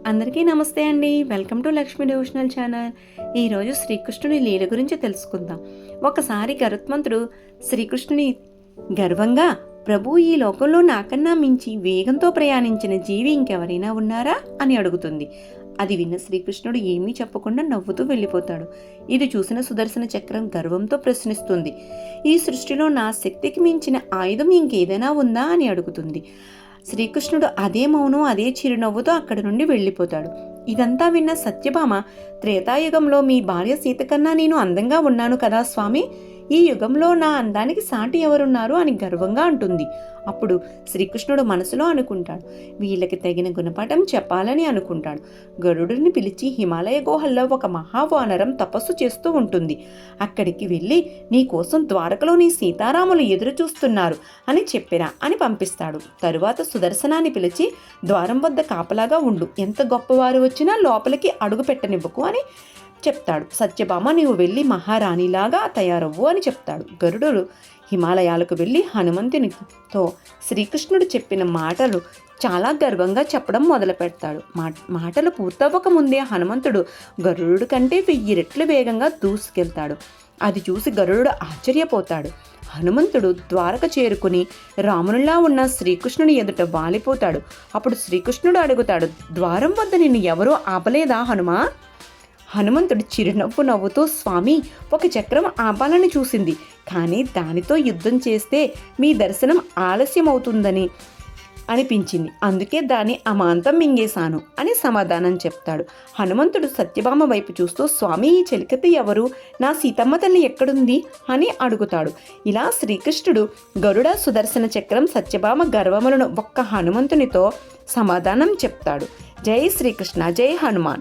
అందరికీ నమస్తే అండి. Welcome to Lakshmi devotional channel. ఈరోజు శ్రీకృష్ణుని లీల గురించి తెలుసుకుందాం. ఒకసారి గరుత్మంతుడు శ్రీకృష్ణుని గర్వంగా, ప్రభు, ఈ లోకంలో నాకన్నా మించి వేగంతో ప్రయాణించిన జీవి ఇంకెవరైనా ఉన్నారా అని అడుగుతుంది. అది విన్న శ్రీకృష్ణుడు ఏమీ చెప్పకుండా నవ్వుతూ వెళ్ళిపోతాడు. ఇది చూసిన సుదర్శన చక్రం గర్వంతో ప్రశ్నిస్తుంది. ఈ సృష్టిలో నా శక్తికి మించిన ఆయుధం ఇంకేదైనా ఉందా అని అడుగుతుంది. శ్రీకృష్ణుడు అదే మౌనం, అదే చిరునవ్వుతో అక్కడి నుండి వెళ్ళిపోతాడు. ఇదంతా విన్న సత్యభామ, త్రేతాయుగంలో మీ భార్య సీత కన్నా నేను అందంగా ఉన్నాను కదా స్వామి, ఈ యుగంలో నా అందానికి సాటి ఎవరున్నారు అని గర్వంగా అంటుంది. అప్పుడు శ్రీకృష్ణుడు మనసులో అనుకుంటాడు, వీళ్ళకి తగిన గుణపాఠం చెప్పాలని అనుకుంటాడు. గరుడుని పిలిచి హిమాలయ గుహల్లో ఒక మహావానరం తపస్సు చేస్తూ ఉంటుంది. అక్కడికి వెళ్ళి నీ కోసం ద్వారకలోని సీతారాములు ఎదురు చూస్తున్నారు అని చెప్పిరా అని పంపిస్తాడు. తరువాత సుదర్శనాన్ని పిలిచి ద్వారం వద్ద కాపలాగా ఉండు, ఎంత గొప్పవారు వచ్చినా లోపలికి అడుగు పెట్టనివ్వకు అని చెప్తాడు. సత్యభామ, నీవు వెళ్ళి మహారాణిలాగా తయారవ్వు అని చెప్తాడు. గరుడు హిమాలయాలకు వెళ్ళి హనుమంతునితో శ్రీకృష్ణుడు చెప్పిన మాటలు చాలా గర్వంగా చెప్పడం మొదలు పెడతాడు. మాటలు పూర్తవ్వక ముందే హనుమంతుడు గరుడు కంటే 1000 రెట్లు వేగంగా దూసుకెళ్తాడు. అది చూసి గరుడు ఆశ్చర్యపోతాడు. హనుమంతుడు ద్వారక చేరుకుని రామునిలా ఉన్న శ్రీకృష్ణుని ఎదుట వాలిపోతాడు. అప్పుడు శ్రీకృష్ణుడు అడుగుతాడు, ద్వారం వద్ద నిన్ను ఎవరూ ఆపలేదా హనుమా? హనుమంతుడు చిరునవ్వు నవ్వుతూ, స్వామి, ఒక చక్రం ఆపాలని చూసింది, కానీ దానితో యుద్ధం చేస్తే మీ దర్శనం ఆలస్యమవుతుందని అనిపించింది, అందుకే దాన్ని అమాంతం మింగేశాను అని సమాధానం చెప్తాడు. హనుమంతుడు సత్యభామ వైపు చూస్తూ, స్వామి, ఈ చెలికత్తి ఎవరు? నా సీతమ్మ తల్లి ఎక్కడుంది అని అడుగుతాడు. ఇలా శ్రీకృష్ణుడు గరుడ, సుదర్శన చక్రం, సత్యభామ గర్వములను ఒక్క హనుమంతునితో సమాధానం చెప్తాడు. జై శ్రీకృష్ణ, జై హనుమాన్.